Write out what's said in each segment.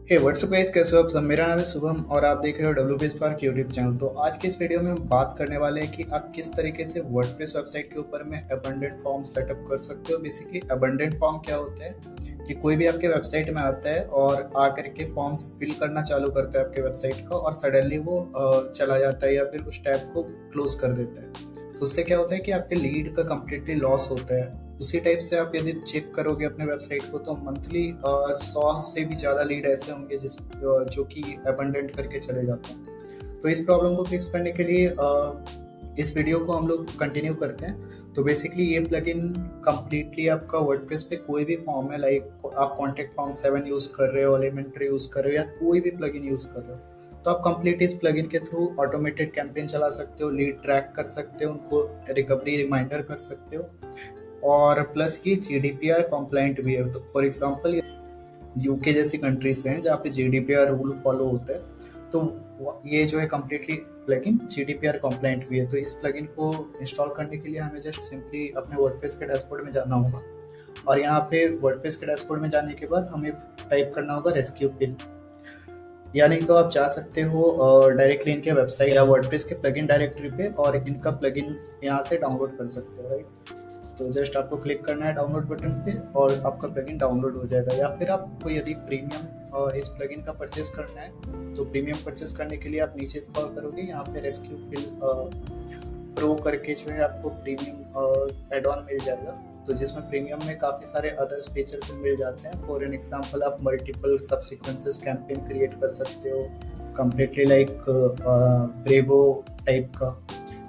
हे WhatsApp guys, कैसे हो आप सब। मेरा नाम है शुभम और आप देख रहे हो डब्ल्यू पार्क यूट्यूब चैनल। तो आज की इस वीडियो में हम बात करने वाले हैं कि आप किस तरीके से वर्डप्रेस वेबसाइट के ऊपर में अबंडेंट फॉर्म सेटअप कर सकते हो। बेसिकली अबंडेंट फॉर्म क्या होता है कि कोई भी आपके वेबसाइट में आता है और आकर के फॉर्म्स फिल करना चालू करता है आपके वेबसाइट का, और सडनली वो चला जाता है या फिर उस टैब को क्लोज कर देता है। तो उससे क्या होता है कि आपके लीड का कम्प्लीटली लॉस होता है। उसी टाइप से आप यदि चेक करोगे अपने वेबसाइट को तो मंथली 100 से भी ज़्यादा लीड ऐसे होंगे जो कि अबंडेंट करके चले जाते हैं। तो इस प्रॉब्लम को फिक्स करने के लिए इस वीडियो को हम लोग कंटिन्यू करते हैं। तो बेसिकली ये प्लगइन कंप्लीटली आपका वर्डप्रेस पे कोई भी फॉर्म है, लाइक आप कॉन्टैक्ट फॉर्म 7 यूज़ कर रहे हो, एलिमेंट्री यूज़ कर रहे हो या कोई भी प्लगइन यूज़ कर रहे हो, तो आप कंप्लीट इस प्लगइन के थ्रू ऑटोमेटेड कैंपेन चला सकते हो, लीड ट्रैक कर सकते हो, उनको रिकवरी रिमाइंडर कर सकते हो, और प्लस ये जीडीपीआर कॉम्प्लाइंट भी है। तो फॉर एग्जांपल यूके जैसी कंट्रीज हैं जहाँ पे जीडीपीआर रूल फॉलो होता है, तो ये जो है कम्प्लीटली प्लगइन जीडीपीआर कॉम्प्लाइंट भी है। तो इस प्लगइन को इंस्टॉल करने के लिए हमें जस्ट सिंपली अपने वर्डप्रेस के डैशबोर्ड में जाना होगा, और यहाँ पे वर्डप्रेस के डैशबोर्ड में जाने के बाद हमें टाइप करना होगा रेस्क्यू पिन। या नहीं तो आप जा सकते हो डायरेक्टली इनके वेबसाइट या वर्डप्रेस के प्लगइन डायरेक्टरी पे और इनका प्लगइन्स यहाँ से डाउनलोड कर सकते हो, राइट। तो जस्ट आपको क्लिक करना है डाउनलोड बटन पे और आपका प्लगइन डाउनलोड हो जाएगा। या फिर आपको यदि प्रीमियम इस प्लगइन का परचेस करना है तो प्रीमियम परचेस करने के लिए आप नीचे स्क्रॉल करोगे, यहाँ पे रेस्क्यू फिल प्रो करके जो है आपको प्रीमियम एड ऑन मिल जाएगा। तो जिसमें प्रीमियम में काफ़ी सारे अदर्स फीचर्स मिल जाते हैं। फॉर एन एग्जांपल आप मल्टीपल सबसिक्वेंसेस कैंपेन क्रिएट कर सकते हो, कम्प्लीटली लाइक ब्रेवो टाइप का।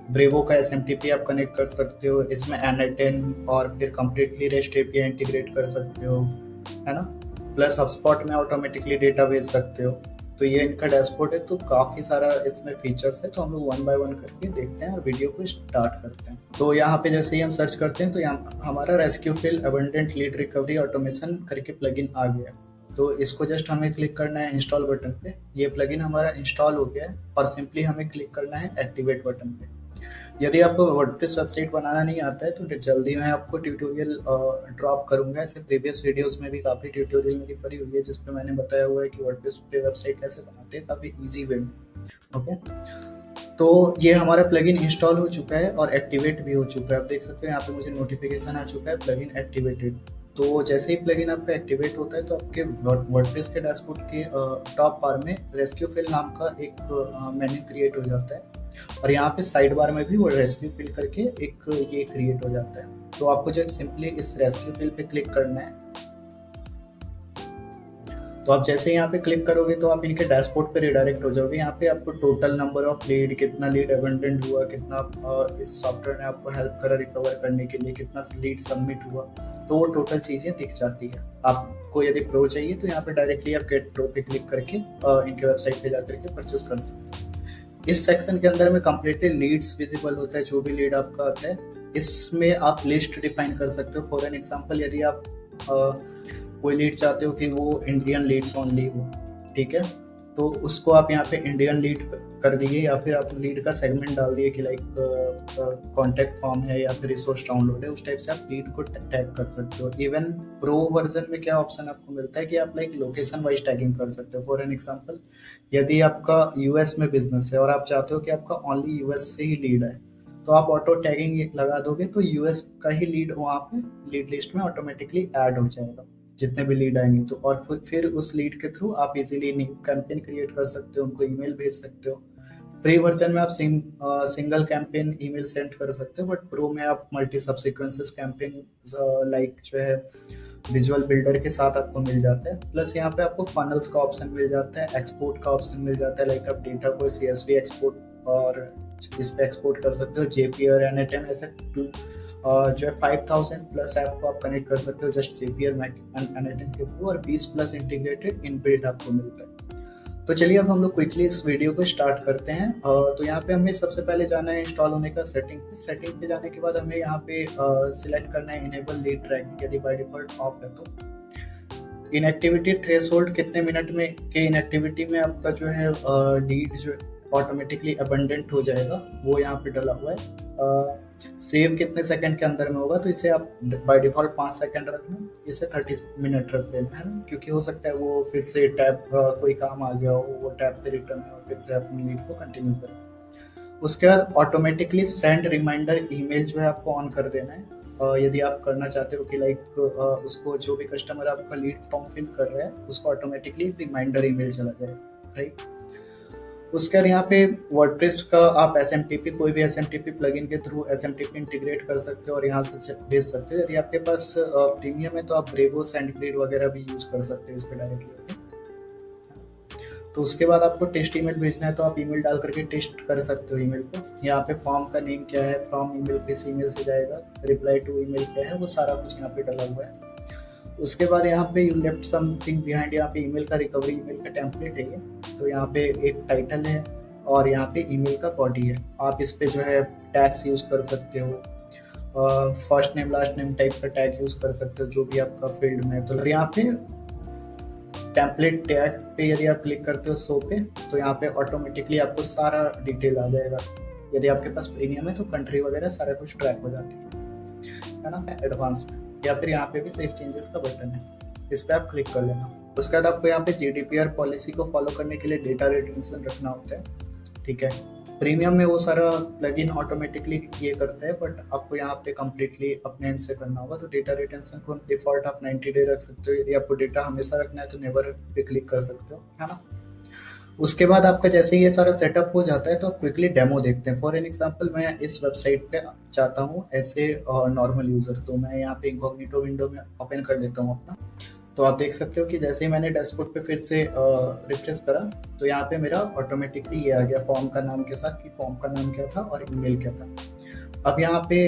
ब्रेवो का एसएमटीपी आप कनेक्ट कर सकते हो, इसमें N10 और फिर कम्प्लीटली रेस्ट एपीआई इंटीग्रेट कर सकते हो, है ना। प्लस हबस्पॉट में ऑटोमेटिकली डेटा भेज सकते हो। तो ये इनका डैशबोर्ड है, तो काफ़ी सारा इसमें फीचर्स है। तो हम लोग वन बाय वन करके देखते हैं और वीडियो को स्टार्ट करते हैं। तो यहाँ पे जैसे ही हम सर्च करते हैं तो यहाँ हमारा rescue fill abundant lead recovery automation करके प्लगइन आ गया। तो इसको जस्ट हमें क्लिक करना है इंस्टॉल बटन पे। ये प्लगइन हमारा इंस्टॉल हो गया है और सिंपली हमें क्लिक करना है एक्टिवेट बटन पे। यदि आपको वर्डप्रेस वेबसाइट बनाना नहीं आता है तो जल्दी मैं आपको ट्यूटोरियल ड्रॉप करूंगा। ऐसे प्रीवियस वीडियोस में भी काफ़ी ट्यूटोरियल मेरी पड़ी हुई है जिसपे मैंने बताया हुआ है कि वर्डप्रेस पे वेबसाइट कैसे बनाते हैं काफ़ी इजी वे में। ओके, तो ये हमारा प्लगइन इंस्टॉल हो चुका है और एक्टिवेट भी हो चुका है। आप देख सकते हो यहाँ पे मुझे नोटिफिकेशन आ चुका है प्लगइन एक्टिवेटेड। तो जैसे ही प्लगइन आपका एक्टिवेट होता है तो आपके वर्डप्रेस के डैशबोर्ड के टॉप बार में रेस्क्यू फिल नाम का एक मेन्यू क्रिएट हो जाता है, और यहाँ पे साइड बार में भी वो रेस्क्यू फिल करके एक ये क्रिएट हो जाता है। तो आपको जस्ट सिंपली इस रेस्क्यू फिल पे क्लिक करना है। तो आप जैसे यहाँ पे क्लिक करोगे तो आप इनके डैशबोर्ड पे रिडायरेक्ट हो जाओगे। यहाँ पे आपको टोटल नंबर ऑफ लीड, कितना लीड अबंडेंट हुआ, कितना इस सॉफ्टवेयर ने आपको हेल्प करा रिकवर करने के लिए, कितना लीड सबमिट हुआ, तो वो टोटल चीज़ें दिख जाती है। आपको यदि प्रो चाहिए तो यहाँ पे डायरेक्टली आप गेट प्रो पे क्लिक करके इनके वेबसाइट पे जाकर के परचेस कर सकते हैं। इस सेक्शन के अंदर में कंप्लीटली लीड्स विजिबल होता है, जो भी लीड आपका आता है इसमें आप लिस्ट डिफाइन कर सकते हो। फॉर एन एग्जांपल यदि आप कोई लीड चाहते हो कि वो इंडियन लीड्स ओनली हो, ठीक है, तो उसको आप यहाँ पे इंडियन लीड कर दिए, या फिर आप लीड का सेगमेंट डाल दिए कि लाइक कॉन्टैक्ट फॉर्म है या फिर रिसोर्स डाउनलोड है। उस टाइप से आप लीड को टैग कर सकते हो। इवन प्रो वर्जन में क्या ऑप्शन आपको मिलता है कि आप लाइक लोकेशन वाइज टैगिंग कर सकते हो। फॉर एन एग्जांपल यदि आपका यूएस में बिजनेस है और आप चाहते हो कि आपका ओनली यूएस से ही लीड है, तो आप ऑटो टैगिंग लगा दोगे तो यूएस का ही लीड वहाँ पे लीड लिस्ट में ऑटोमेटिकली ऐड हो जाएगा जितने भी लीड आएंगे। तो और फिर उस लीड के थ्रू आप इजीली न्यू कैंपेन क्रिएट कर सकते हो, उनको ईमेल भेज सकते हो। फ्री वर्जन में आप सिंगल कैंपेन ईमेल सेंड कर सकते हो, बट प्रो में आप मल्टी सब्सिक्वेंसेस कैंपेन लाइक जो है विजुअल बिल्डर के साथ आपको मिल जाता है। प्लस यहाँ पे आपको फनल्स का ऑप्शन मिल जाता है, एक्सपोर्ट का ऑप्शन मिल जाता है, लाइक आप डेटा को CSV एक्सपोर्ट और इस पे एक्सपोर्ट कर सकते हो, JPR N10 ऐसे जो है 5000 प्लस ऐप को आप कनेक्ट कर सकते हो जस्ट JPR N10 के थ्रू, और 20 प्लस इंटीग्रेटेड इनबिल्ट आपको मिलता है। तो चलिए अब हम लोग क्विकली इस वीडियो को स्टार्ट करते हैं। तो यहाँ पे हमें सबसे पहले जाना है इंस्टॉल होने का सेटिंग पे जाने के बाद हमें यहाँ पे सिलेक्ट करना है इनेबल लीड ट्रैकिंग, यदि बाय डिफॉल्ट ऑफ है तो। इनएक्टिविटी थ्रेशोल्ड, कितने मिनट में के इनएक्टिविटी में आपका जो है लीड जो ऑटोमेटिकली अबंडेंट हो जाएगा, वो यहाँ पे डला हुआ है। सेव कितने सेकंड के अंदर में होगा, तो इसे आप बाय डिफॉल्ट 5 सेकंड रखना, इसे 30 मिनट रख देना है ना, क्योंकि हो सकता है वो फिर से टैब कोई काम आ गया हो, वो टैब पे रिटर्न है और फिर से अपनी लीड को कंटिन्यू करें। उसके बाद ऑटोमेटिकली सेंड रिमाइंडर ईमेल जो है आपको ऑन कर देना है। यदि आप करना चाहते हो कि लाइक उसको जो भी कस्टमर आपका लीड फॉर्म फिल कर रहा है उसको ऑटोमेटिकली रिमाइंडर ईमेल चला जाए, राइट। उसके बाद यहाँ पे वर्डप्रेस का आप एसएमटीपी, कोई भी एसएमटीपी प्लगइन के थ्रू एसएमटीपी इंटीग्रेट कर सकते हो और यहाँ से भेज सकते हो। यदि आपके पास प्रीमियम है तो आप ब्रेवो, सेंडग्रिड वगैरह भी यूज कर सकते हो इस पर डायरेक्टली। तो उसके बाद आपको टेस्ट ईमेल भेजना है तो आप ईमेल डाल करके टेस्ट कर सकते हो ईमेल को। यहाँ पे फॉर्म का नेम क्या है, फ्रॉम ईमेल किस ईमेल से जाएगा, रिप्लाई टू ईमेल क्या है, वो सारा कुछ यहाँ पे डाला हुआ है। उसके बाद यहाँ पे यू लेफ्ट समथिंग बिहाइंड, यहाँ पे ईमेल का रिकवरी ईमेल का टेम्पलेट है ये। तो यहाँ पे एक टाइटल है और यहाँ पे ईमेल का बॉडी है। आप इस पे जो है टैग्स यूज कर सकते हो, first name last name type का टैग यूज कर सकते हो जो भी आपका फील्ड में। तो यहाँ पे टेम्पलेट टैग पे यदि आप क्लिक करते हो शो पे, तो यहाँ पे ऑटोमेटिकली आपको सारा डिटेल आ जाएगा। यदि आपके पास प्रीमियम है तो कंट्री वगैरह सारा कुछ ट्रैक हो जाती है ना, एडवांस में। या फिर यहाँ पे भी सेव चेंजेस का बटन है, इस पे आप क्लिक कर लेना। उसके बाद आपको यहाँ पे जीडीपीआर पॉलिसी को फॉलो करने के लिए डेटा रिटेंशन रखना होता है, ठीक है। प्रीमियम में वो सारा प्लगइन ऑटोमेटिकली ये करता है, बट आपको यहाँ पे कम्प्लीटली अपने एंड से करना होगा। तो डेटा रिटेंशन को डिफॉल्ट आप 90 डे रख सकते हो। यदि आपको डेटा हमेशा रखना है तो नेवर पे क्लिक कर सकते हो, है ना। उसके बाद आपका जैसे ये सारा सेटअप हो जाता है तो आप क्विकली डेमो देखते हैं। फॉर एन एग्जांपल, मैं इस वेबसाइट पे चाहता हूँ ऐसे नॉर्मल यूजर, तो मैं यहाँ पे इनकॉग्निटो विंडो में ओपन कर लेता हूँ अपना। तो आप देख सकते हो कि जैसे ही मैंने डैशबोर्ड पे फिर से रिफ्रेश करा तो यहाँ पे मेरा ऑटोमेटिकली ये आ गया फॉर्म का नाम के साथ कि फॉर्म का नाम क्या था और ईमेल क्या था। अब यहाँ पे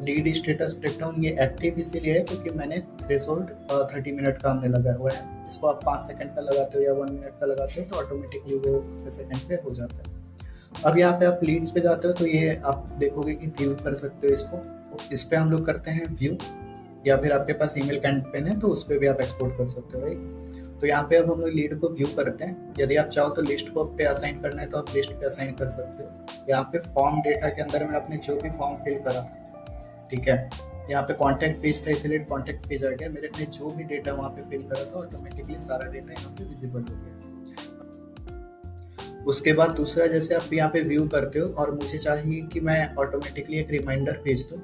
लीड स्टेटस ब्रेकडाउन ये एक्टिव इसीलिए है क्योंकि मैंने थ्रेशोल्ड 30 मिनट का हमने लगाया हुआ है। इसको आप 5 सेकंड का लगाते हो या 1 मिनट का लगाते हो तो ऑटोमेटिकली वो सेकंड पे हो जाता है। अब यहाँ पे आप लीड्स पे जाते हो तो ये आप देखोगे कि व्यू कर सकते हो इसको। इस पे हम लोग करते हैं व्यू, या फिर आपके पास ईमेल कैंपेन है तो उस पर भी आप एक्सपोर्ट कर सकते हो, राइट। तो यहाँ पे अब हम लोग लीड को व्यू करते हैं। यदि आप चाहो तो लिस्ट को पे असाइन करना है तो आप लिस्ट पे असाइन कर सकते हो। यहाँ पे फॉर्म डेटा के अंदर में आपने जो भी फॉर्म फिल करा था, ठीक है। यहाँ पे कॉन्टैक्ट पेज था इसलिए कॉन्टैक्ट पेज आ गया। मेरे ने जो भी डेटा वहाँ पे फिल करा था ऑटोमेटिकली सारा डेटा यहाँ पे विजिबल हो गया। उसके बाद दूसरा, जैसे आप यहाँ पे व्यू करते हो और मुझे चाहिए कि मैं ऑटोमेटिकली एक रिमाइंडर भेज दूँ,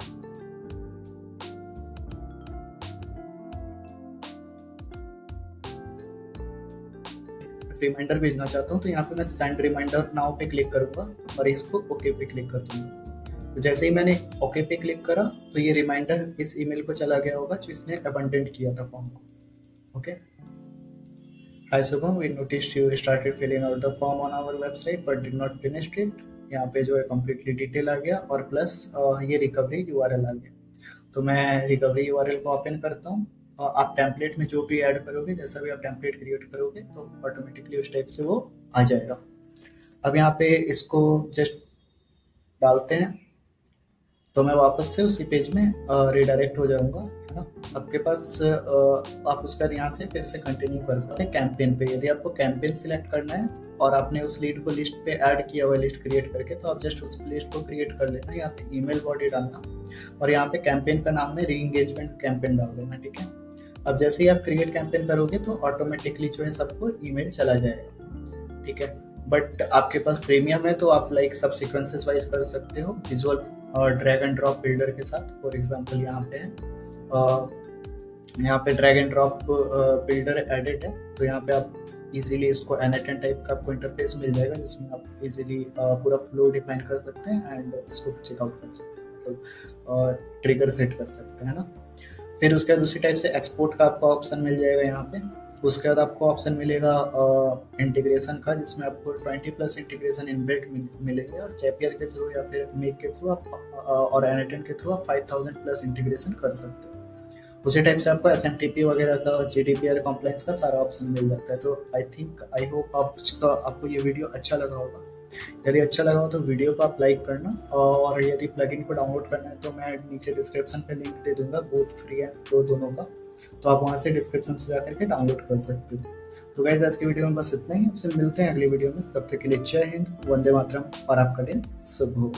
रिमाइंडर भेजना चाहता हूँ तो यहाँ पे मैं सेंड रिमाइंडर नाउ पे क्लिक करूंगा और इसको ओके पे क्लिक कर दूंगा। तो जैसे ही मैंने ओके पे क्लिक करा तो ये रिमाइंडर इस ईमेल को चला गया होगा जो इसने अबंडेंट किया था फॉर्म को। Okay, hi Shubham, we noticed you started filling out the form on our website but did not finish it. यहाँ पे जो है कम्प्लीटली डिटेल आ गया और प्लस ये रिकवरी यूआरएल आ गया। तो मैं रिकवरी यूआरएल को ओपन करता हूँ। आप टेम्पलेट में जो भी ऐड करोगे, जैसा भी आप टेम्पलेट क्रिएट करोगे तो ऑटोमेटिकली उस टाइप से वो आ जाएगा। अब यहाँ पे इसको जस्ट डालते हैं तो मैं वापस से उसी पेज में रिडायरेक्ट हो जाऊंगा, है ना। आपके पास आप उसका यहाँ से फिर से कंटिन्यू कर सकते हैं कैंपेन पे। यदि आपको कैंपेन सिलेक्ट करना है और आपने उस लीड को लिस्ट पे ऐड किया हुआ है लिस्ट क्रिएट करके, तो आप जस्ट उस लिस्ट को क्रिएट कर लेना। यहाँ पे ईमेल बॉडी डालना और यहाँ पे कैंपेन का नाम में री एंगेजमेंट कैंपेन डाल देना, ठीक है। अब जैसे ही आप क्रिएट कैंपेन करोगे तो ऑटोमेटिकली जो है सबको ईमेल चला जाएगा, ठीक है। बट आपके पास प्रीमियम है तो आप लाइक सब सीक्वेंसेस वाइज कर सकते हो visual drag and drop builder के साथ। फॉर एग्जांपल यहाँ पे है, यहाँ पे drag and drop builder edit है तो यहाँ पे आप इजीली इसको एनएटन टाइप का आपको इंटरफेस मिल जाएगा जिसमें आप इजीली पूरा फ्लो डिफाइन कर सकते हैं एंड इसको चेकआउट कर सकते हैं, तो ट्रिगर सेट कर सकते हैं ना। फिर उसके बाद दूसरी टाइप से एक्सपोर्ट का आपको ऑप्शन मिल जाएगा यहाँ पे। उसके बाद आपको ऑप्शन मिलेगा इंटीग्रेशन का, जिसमें आपको 20+ इंटीग्रेशन इनबिल्ट मिलेंगे और जैपियर के थ्रू या फिर मेक के थ्रू आप और एनएटन के थ्रू आप 5000+ इंटीग्रेशन कर सकते हो। उसी टाइप से आपको एसएमटीपी वगैरह का, जीडीपीआर कॉम्प्लायंस का सारा ऑप्शन मिल जाता है। तो आई होप आपको ये वीडियो अच्छा लगा होगा। यदि अच्छा लगा हो तो वीडियो को आप लाइक करना, और यदि प्लगइन को डाउनलोड करना है तो मैं नीचे डिस्क्रिप्शन पे लिंक दे दूंगा, बोथ फ्री एंड प्रो दोनों का, तो आप वहां से डिस्क्रिप्शन से जाकर के डाउनलोड कर सकते हो। तो गाइस आज की वीडियो में बस इतना ही, आपसे मिलते हैं अगली वीडियो में। तब तक के लिए जय हिंद, वंदे मातरम और आपका दिन शुभ हो।